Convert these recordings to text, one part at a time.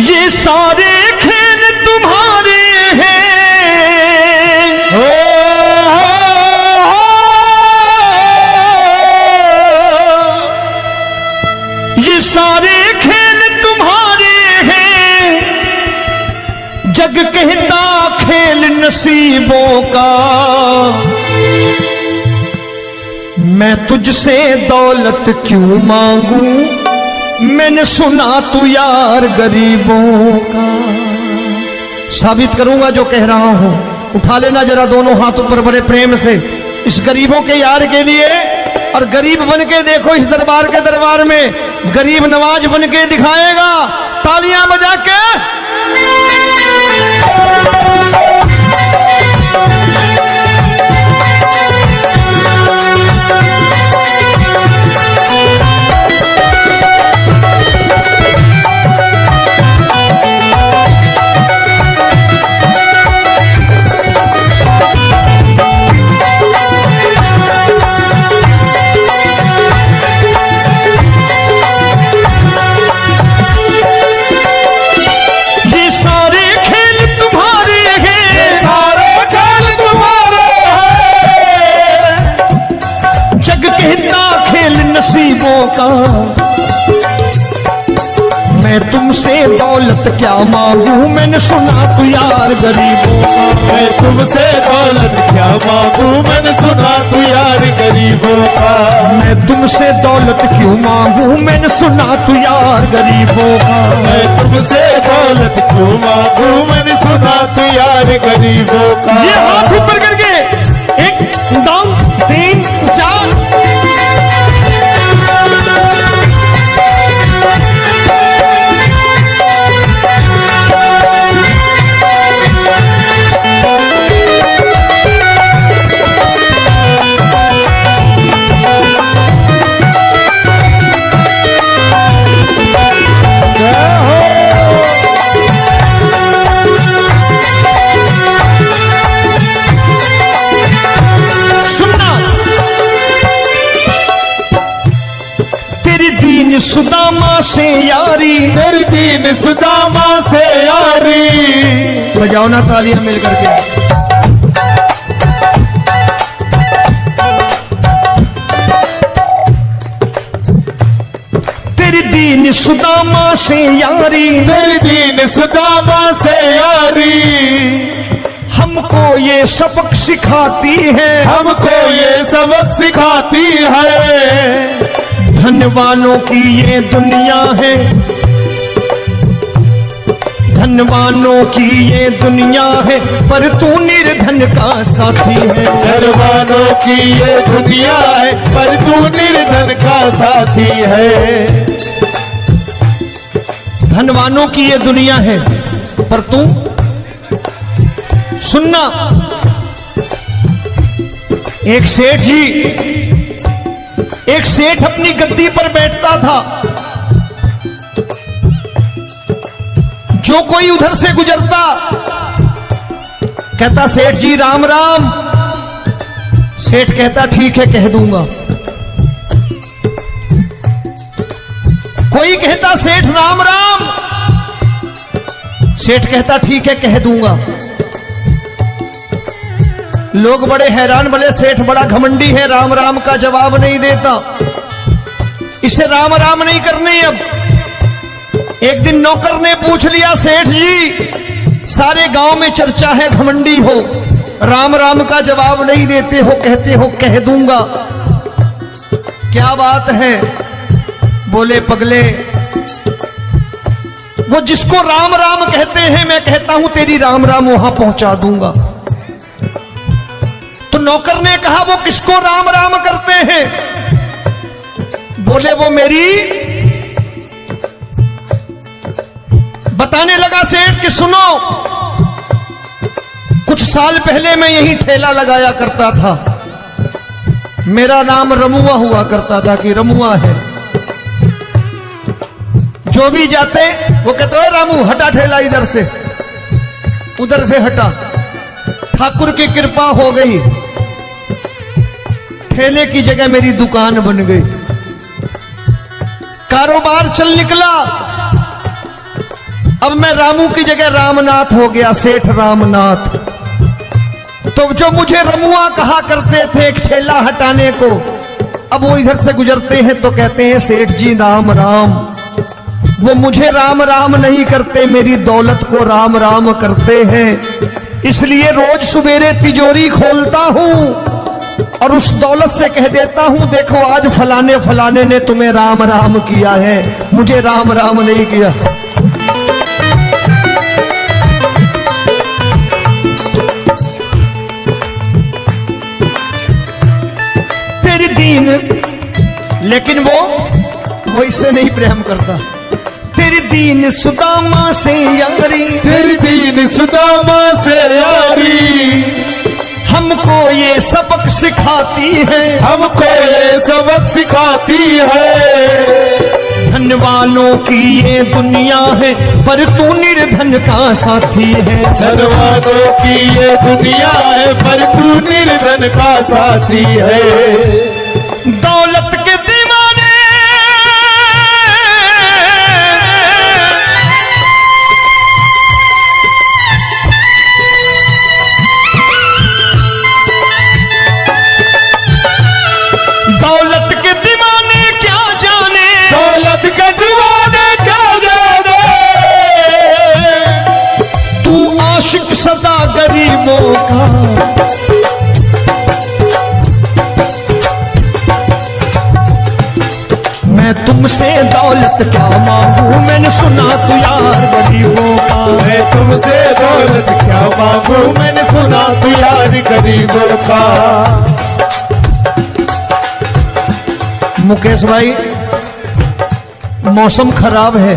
ये सारे खेल तुम्हारे हैं, ये सारे खेल तुम्हारे हैं, जग कहता खेल नसीबों का। मैं तुझसे दौलत क्यों मांगू, मैंने सुना तू यार गरीबों का। साबित करूंगा जो कह रहा हूं। उठा लेना जरा दोनों हाथ ऊपर बड़े प्रेम से इस गरीबों के यार के लिए, और गरीब बन के देखो इस दरबार के दरबार में गरीब नवाज बन के दिखाएगा, तालियां बजा के। नसीबों का मैं तुमसे दौलत क्या मांगू, मैंने सुना तू यार गरीबों का। मैं तुमसे दौलत क्या मांगू, मैंने सुना तू यार गरीबों का। मैं तुमसे दौलत क्यों मांगू, मैंने सुना तू यार गरीबों का। मैं तुमसे दौलत क्यों मांगू, मैंने सुना तू यार गरीबों का। ये हाथ ऊपर करके 1 2 3 4 सुदामा से यारी, तेरी दीन सुदामा से यारी। बजाओ ना तालियां मिल करके। तेरी दीन सुदामा से यारी, तेरी दीन सुदामा से यारी। हमको ये सबक सिखाती है, हमको ये सबक सिखाती है। धनवानों की ये दुनिया है, धनवानों की ये दुनिया है, पर तू निर्धन का साथी है। धनवानों की ये दुनिया है, पर तू निर्धन का साथी है। धनवानों की ये दुनिया है, पर तू सुनना। एक सेठ जी, एक सेठ अपनी गद्दी पर बैठता था। जो कोई उधर से गुजरता कहता सेठ जी राम राम। सेठ कहता ठीक है कह दूंगा। कोई कहता सेठ राम राम। सेठ कहता ठीक है कह दूंगा। लोग बड़े हैरान, बोले सेठ बड़ा घमंडी है, राम राम का जवाब नहीं देता, इसे राम राम नहीं करनी। अब एक दिन नौकर ने पूछ लिया सेठ जी सारे गांव में चर्चा है घमंडी हो, राम राम का जवाब नहीं देते हो, कहते हो कह दूंगा, क्या बात है? बोले पगले वो जिसको राम राम कहते हैं मैं कहता हूं तेरी राम राम वहां पहुंचा दूंगा। तो नौकर ने कहा वो किसको राम राम करते हैं? बोले वो मेरी। बताने लगा सेठ कि सुनो, कुछ साल पहले मैं यही ठेला लगाया करता था, मेरा नाम रमुआ हुआ करता था कि रमुआ है। जो भी जाते वो कहते हो रामू हटा ठेला इधर से, उधर से हटा। ठाकुर की कृपा हो गई, ठेले की जगह मेरी दुकान बन गई, कारोबार चल निकला। अब मैं रामू की जगह रामनाथ हो गया, सेठ रामनाथ। तो जो मुझे रमुआ कहा करते थे एक ठेला हटाने को, अब वो इधर से गुजरते हैं तो कहते हैं सेठ जी राम राम। वो मुझे राम राम नहीं करते, मेरी दौलत को राम राम करते हैं। इसलिए रोज सवेरे तिजोरी खोलता हूं और उस दौलत से कह देता हूं, देखो आज फलाने फलाने ने तुम्हें राम राम किया है, मुझे राम राम नहीं किया। तेरी दीन, लेकिन वो इससे नहीं प्रेम करता। तेरी दीन सुदामा से यारी, तेरी दीन सुदामा से यारी, हमको ये सबक सिखाती है, हमको ये सबक सिखाती है। धन वालों की ये दुनिया है, पर तू निर्धन का साथी है। धन वालों की ये दुनिया है, पर तू निर्धन का साथी है। दौलत के दीवाने दौलत के दीवाने क्या जाने, दौलत के दीवाने क्या जाने, तू आशिक सदा गरीबों का। मैं तुमसे दौलत क्या मांगू, मैंने सुना तू यार गरीबों का। मैं तुमसे दौलत क्या मांगू, मैंने सुना तू यार गरीबों का। मुकेश भाई, मौसम खराब है,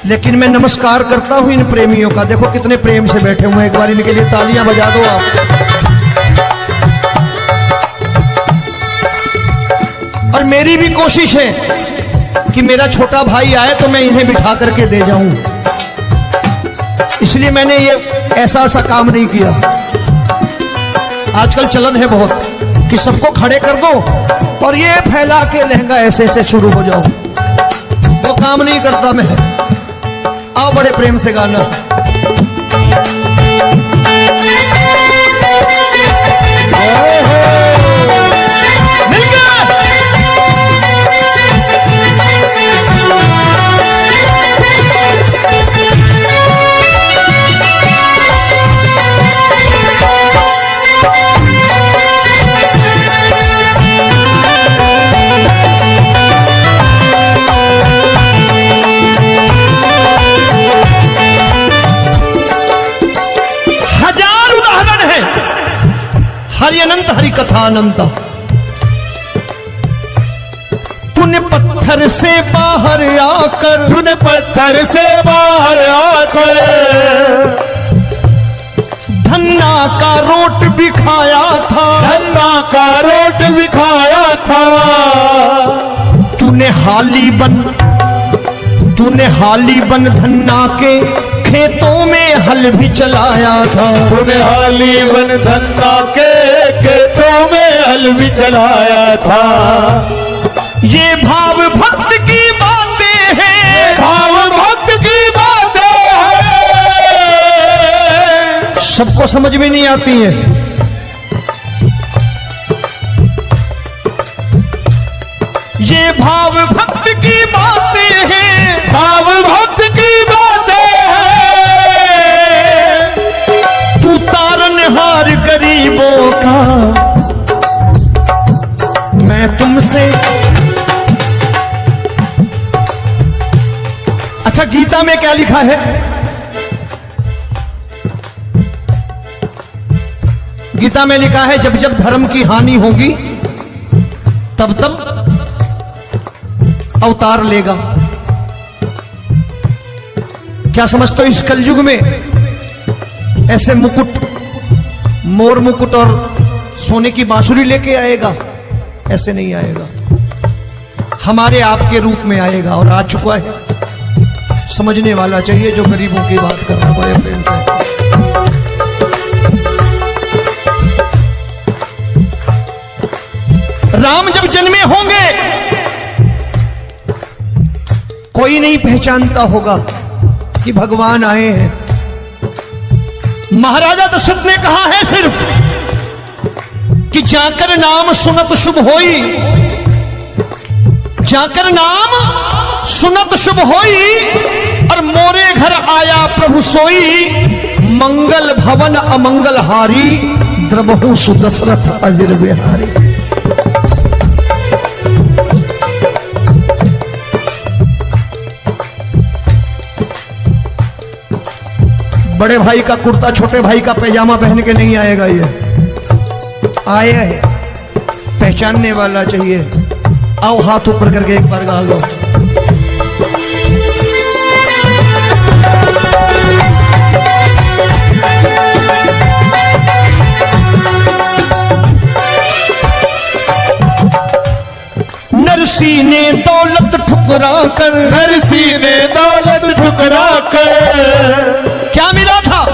लेकिन मैं नमस्कार करता हूं इन प्रेमियों का। देखो कितने प्रेम से बैठे हुए हैं, एक बार इनके लिए तालियां बजा दो आप। और मेरी भी कोशिश है कि मेरा छोटा भाई आए तो मैं इन्हें बिठा करके दे जाऊं, इसलिए मैंने ये ऐसा काम नहीं किया। आजकल चलन है बहुत कि सबको खड़े कर दो और ये फैला के लहंगा ऐसे ऐसे शुरू हो जाओ, वो काम नहीं करता मैं। आओ बड़े प्रेम से गाना। हरि अनंत हरि कथा अनंत। तूने पत्थर से बाहर आकर, तूने पत्थर से बाहर आकर धन्ना का रोट भी खाया था, धन्ना का रोट भी खाया था। तूने हाली बन धन्ना के खेतों में हल भी चलाया था। तूने हाली बन धन्ना के खेतों में हल भी चलाया था। ये भाव भक्त की बातें हैं, भाव भक्त की बातें हैं, सबको समझ में नहीं आती है। ये भाव भक्त की बातें हैं, भाव भक्त की बातें हैं। तू तारनहार गरीबों का, मैं तुमसे। अच्छा, गीता में क्या लिखा है? गीता में लिखा है जब जब धर्म की हानि होगी तब तब अवतार लेगा। क्या समझते हो, इस कलयुग में ऐसे मुकुट, मोर मुकुट और सोने की बांसुरी लेके आएगा? ऐसे नहीं आएगा, हमारे आपके रूप में आएगा और आ चुका है। समझने वाला चाहिए जो गरीबों की बात कर रहा है बड़े प्रेम से। राम जब जन्मे होंगे कोई नहीं पहचानता होगा, कि भगवान आए हैं। महाराजा दशरथ ने कहा है सिर्फ कि जाकर नाम सुनत शुभ होई, जाकर नाम सुनत शुभ होई, और मोरे घर आया प्रभु सोई, मंगल भवन अमंगल हारी, द्रबहु सुदशरथ अजिर बिहारी। बड़े भाई का कुर्ता छोटे भाई का पैजामा पहन के नहीं आएगा, ये आया है पहचानने वाला चाहिए। आओ हाथ ऊपर करके एक बार गा लो। नरसी ने दौलत ठुकरा कर, नरसी ने दौलत ठुकरा कर, क्या मिला था?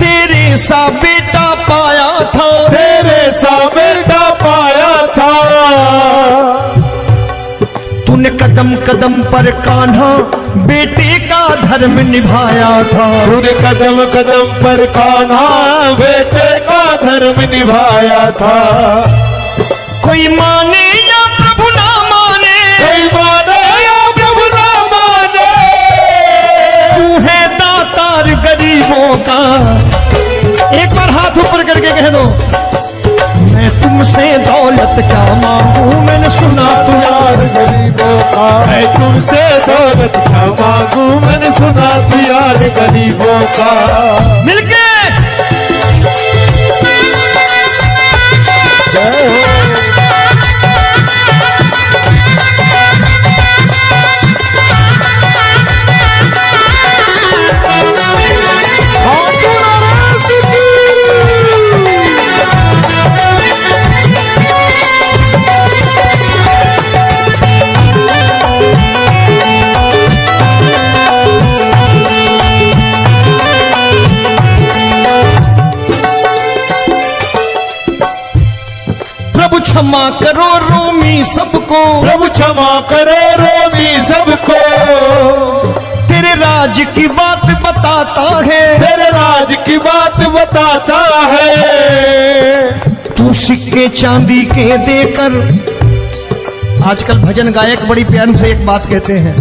तेरे सा बेटा पाया था, तेरे सा बेटा पाया था। तूने कदम कदम पर कान्हा बेटे का धर्म निभाया था, तूने कदम कदम पर कान्हा बेटे का धर्म निभाया था। कोई माने या प्रभु ना माने, कोई माने या प्रभु ना माने, तू है दातार गरीबों का। एक बार हाथ ऊपर करके कह दो, मैं तुमसे दौलत क्या मांगू, मैंने सुना तू यार गरीबों का। मैं तुमसे दौलत क्या मांगू, मैंने सुना तू यार गरीबों का। मिलके जय हो। क्षमा करो रोमी सबको, प्रभु क्षमा करो रोमी सबको। तेरे राज की बात बताता है, तेरे राज की बात बताता है। तू सिक्के चांदी के देकर, आजकल भजन गायक बड़ी प्यार से एक बात कहते हैं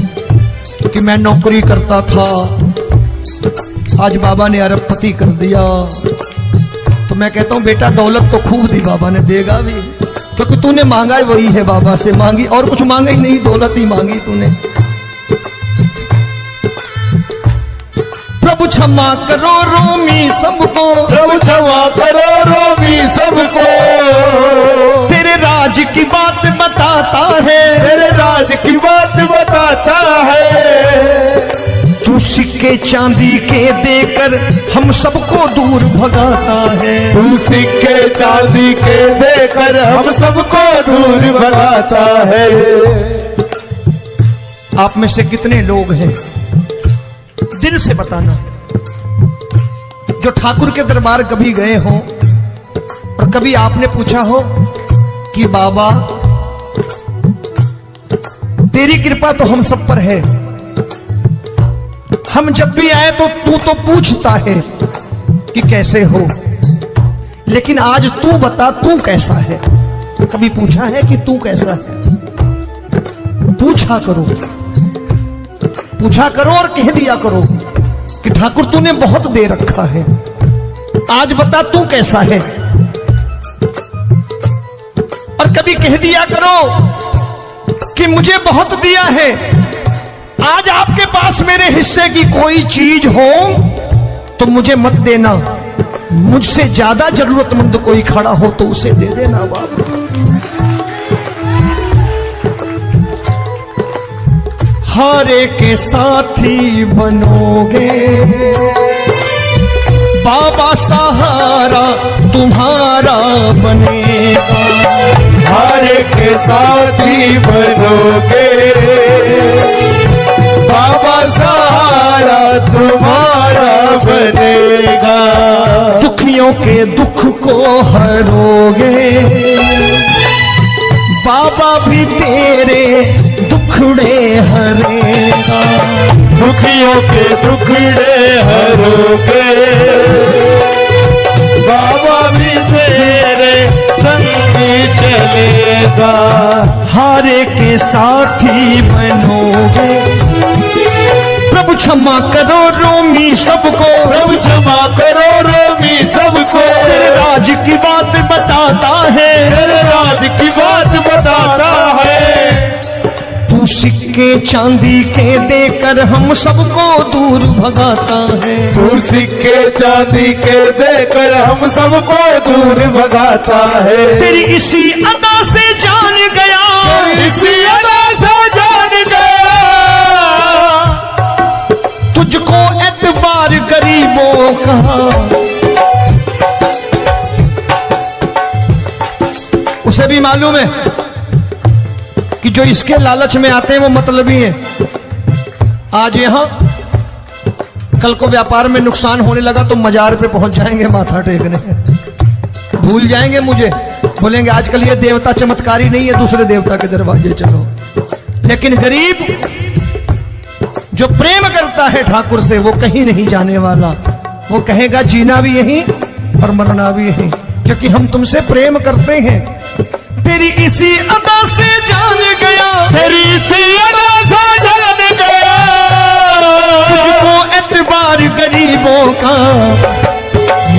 कि मैं नौकरी करता था, आज बाबा ने अरबपति कर दिया। तो मैं कहता हूं बेटा दौलत तो खूब दी बाबा ने, देगा भी, क्योंकि तूने मांगा है वही है बाबा से मांगी, और कुछ मांगा ही नहीं, दौलत ही मांगी तूने। प्रभु क्षमा करो रोमी सबको, प्रभु क्षमा करो रोमी सबको। तेरे राज की बात बताता है, तेरे राज की बात बताता है। तू सिक्के चांदी के देकर हम सबको दूर भगाता है, तू सिक्के चांदी के देकर हम सबको दूर भगाता है। आप में से कितने लोग हैं, दिल से बताना, जो ठाकुर के दरबार कभी गए हो और कभी आपने पूछा हो कि बाबा तेरी कृपा तो हम सब पर है, हम जब भी आए तो तू तो पूछता है कि कैसे हो, लेकिन आज तू बता तू कैसा है। कभी पूछा है कि तू कैसा है? पूछा करो, पूछा करो और कह दिया करो कि ठाकुर तूने बहुत दे रखा है, आज बता तू कैसा है। और कभी कह दिया करो कि मुझे बहुत दिया है, आज आपके पास मेरे हिस्से की कोई चीज हो तो मुझे मत देना, मुझसे ज्यादा जरूरतमंद कोई खड़ा हो तो उसे दे देना बाबा। हारे के साथी बनोगे बाबा, सहारा तुम्हारा बनेगा। हारे के साथी बनोगे बाबा, सहारा तुम्हारा बनेगा। दुखियों के दुख को हरोगे बाबा, भी तेरे दुखड़े हरेगा। दुखियों के टुकड़े हरोगे, बाबा भी तेरे संगी चलेगा। हारे के साथी बनोगे, प्रभु क्षमा करो रोमी सबको, प्रभु क्षमा करो रोमी सबको, तेरे राज की बात बताता है, तेरे राज की बात बताता है। तू सिक्के चांदी के देकर हम सबको दूर भगाता है, तू सिक्के चांदी के देकर हम सबको दूर भगाता है। तेरी इसी अदा से जान गया, इसी अदा से जान गया, तुझको एतबार गरीबों का। उसे भी मालूम है कि जो इसके लालच में आते हैं वो मतलबी हैं। आज यहां कल को व्यापार में नुकसान होने लगा तो मजार पे पहुंच जाएंगे माथा टेकने, भूल जाएंगे मुझे, बोलेंगे आजकल ये देवता चमत्कारी नहीं है, दूसरे देवता के दरवाजे चलो। लेकिन गरीब जो प्रेम करता है ठाकुर से वो कहीं नहीं जाने वाला, वो कहेगा जीना भी यहीं और मरना भी यहीं, क्योंकि हम तुमसे प्रेम करते हैं। तेरी इसी अदा से जान गया, तेरी इसी अदा से जान गया, तुझको एतबार गरीबों का।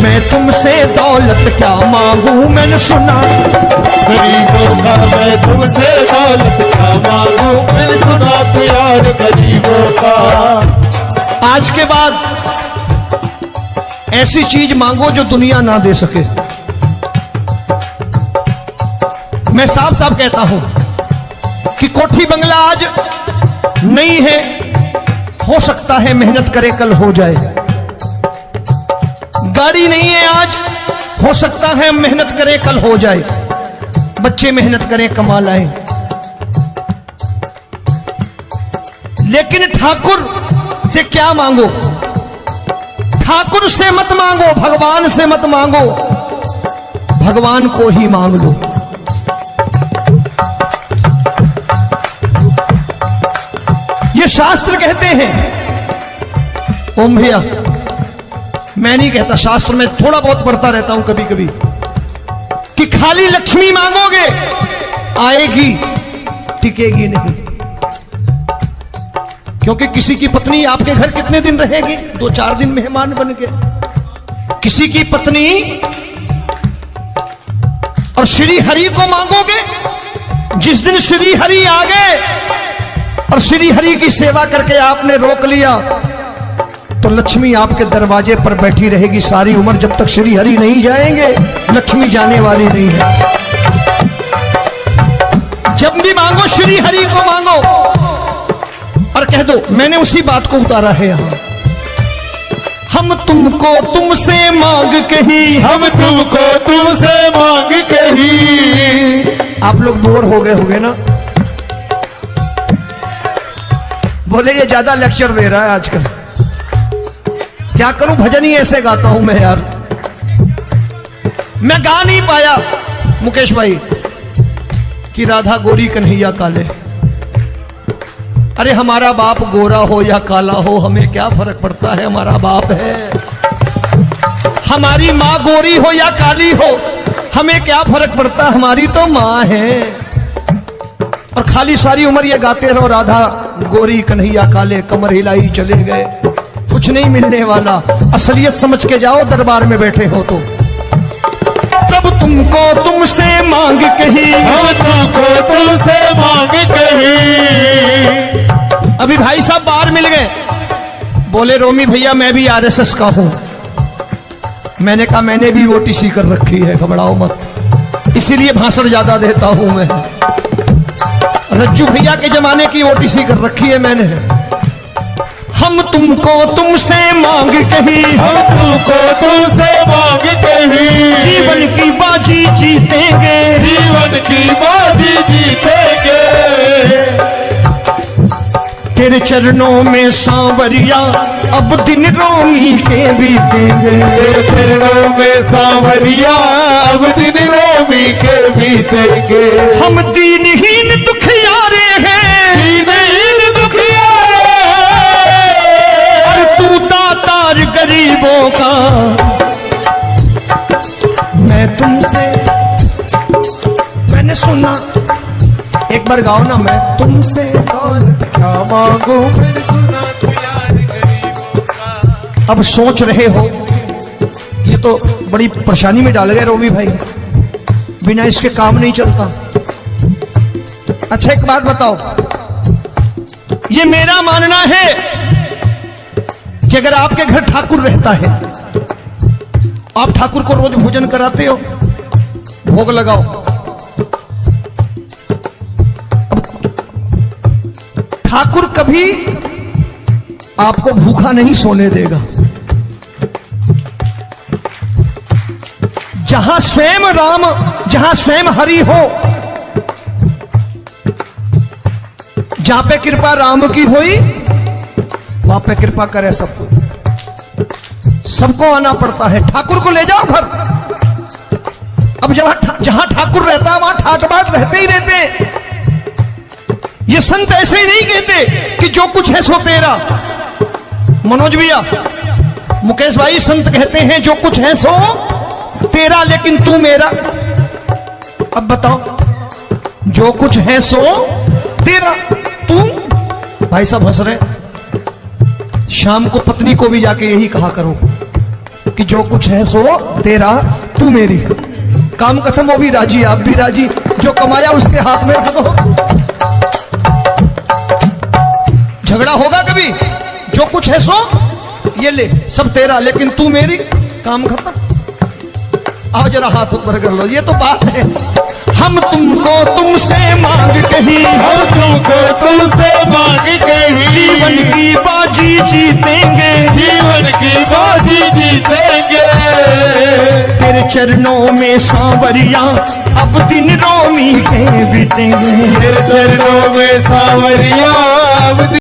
मैं तुमसे दौलत क्या मांगू, मैंने सुना गरीबों का, मैं तुमसे दौलत क्या मांगू, मैंने सुना प्यार गरीबों का। आज के बाद ऐसी चीज मांगो जो दुनिया ना दे सके। मैं साफ साफ कहता हूं कि कोठी बंगला आज नहीं है, हो सकता है मेहनत करे कल हो जाए। गाड़ी नहीं है आज, हो सकता है मेहनत करे कल हो जाए। बच्चे मेहनत करें कमा लाएं, लेकिन ठाकुर से क्या मांगो? ठाकुर से मत मांगो, भगवान से मत मांगो, भगवान को ही मांग लो। ये शास्त्र कहते हैं, ओम भैया मैं नहीं कहता, शास्त्र में थोड़ा बहुत पढ़ता रहता हूं कभी कभी, कि खाली लक्ष्मी मांगोगे आएगी, टिकेगी नहीं। क्योंकि किसी की पत्नी आपके घर कितने दिन रहेगी? 2-4 दिन मेहमान बन के। किसी की पत्नी और श्री हरि को मांगोगे, जिस दिन श्री हरि आ गए और श्री हरि की सेवा करके आपने रोक लिया तो लक्ष्मी आपके दरवाजे पर बैठी रहेगी सारी उम्र, जब तक श्री हरि नहीं जाएंगे लक्ष्मी जाने वाली नहीं है। जब भी मांगो श्री हरि को मांगो और कह दो मैंने उसी बात को उतारा है यहां, हम तुमको तुमसे मांग कही, हम तुमको तुमसे मांग कही। आप लोग बोर हो गए होंगे ना, बोले ये ज्यादा लेक्चर दे रहा है आजकल। क्या करूं, भजन ही ऐसे गाता हूं मैं यार। मैं गा नहीं पाया मुकेश भाई कि राधा गोरी कन्हैया काले। अरे हमारा बाप गोरा हो या काला हो हमें क्या फर्क पड़ता है, हमारा बाप है। हमारी माँ गोरी हो या काली हो हमें क्या फर्क पड़ता, हमारी तो माँ है। और खाली सारी उम्र ये गाते रहो राधा गोरी कन्हैया काले, कमर हिलाई चले गए, कुछ नहीं मिलने वाला। असलियत समझ के जाओ दरबार में बैठे हो तो। प्रभु तुमको तुमसे मांग कही, हम तुमको तुमसे मांग कही। अभी भाई साहब बाहर मिल गए, बोले रोमी भैया मैं भी आरएसएस का हूं। मैंने कहा मैंने भी ओटीसी कर रखी है, घबराओ मत, इसीलिए भाषण ज्यादा देता हूं मैं। रज्जू भैया के जमाने की ओटीसी कर रखी है मैंने। हम तुमको तुमसे मांग कही, हम तुमको तुमसे मांग कही। जीवन की बाजी जीतेंगे, जीवन की बाजी जीतेंगे। तेरे चरणों में सांवरिया अब दिन रोमी के बीतेंगे। तेरे चरणों में सांवरिया अब दिन रोमी के बीतेंगे। हम दीनहीन दुखियारे हैं, दीनहीन दुखियारे हैं, बार गाओ ना, मैं तुमसे दौलत क्या मांगू, मैंने सुना तू यार गरीबों का। अब सोच रहे हो ये तो बड़ी परेशानी में डाल गए रोवी भाई, बिना इसके काम नहीं चलता। अच्छा एक बात बताओ, ये मेरा मानना है कि अगर आपके घर ठाकुर रहता है, आप ठाकुर को रोज भोजन कराते हो, भोग लगाओ, ठाकुर कभी आपको भूखा नहीं सोने देगा। जहां स्वयं राम, जहां स्वयं हरि हो, जहां पे कृपा राम की हुई, वहां पे कृपा करे सबको, सबको आना पड़ता है। ठाकुर को ले जाओ घर। अब जहां ठाकुर रहता है वहां ठाट बाट रहते ही रहते। ये संत ऐसे ही नहीं कहते कि जो कुछ है सो तेरा। मनोज भैया, मुकेश भाई, संत कहते हैं जो कुछ है सो तेरा, लेकिन तू मेरा। अब बताओ, जो कुछ है सो तेरा, तू। भाई साहब हंस रहे। शाम को पत्नी को भी जाके यही कहा करो कि जो कुछ है सो तेरा, तू मेरी। काम खत्म, वो भी राजी, आप भी राजी, जो कमाया उसके हाथ में रखो। झगड़ा होगा कभी? जो कुछ है सो ये ले, सब तेरा, लेकिन तू मेरी। काम खत्म। आओ जरा हाथ ऊपर कर लो, ये तो बात है। हम तुमको तुमसे मांग कहीं, हम तुमको तुमसे मांग कहीं, जीवन की बाजी जीतेंगे, जीवन की बाजी जीतेंगे। तेरे चरणों में सांवरिया अब दिन रोमी के बीतेंगे। तेरे चरणों में सांवरिया अब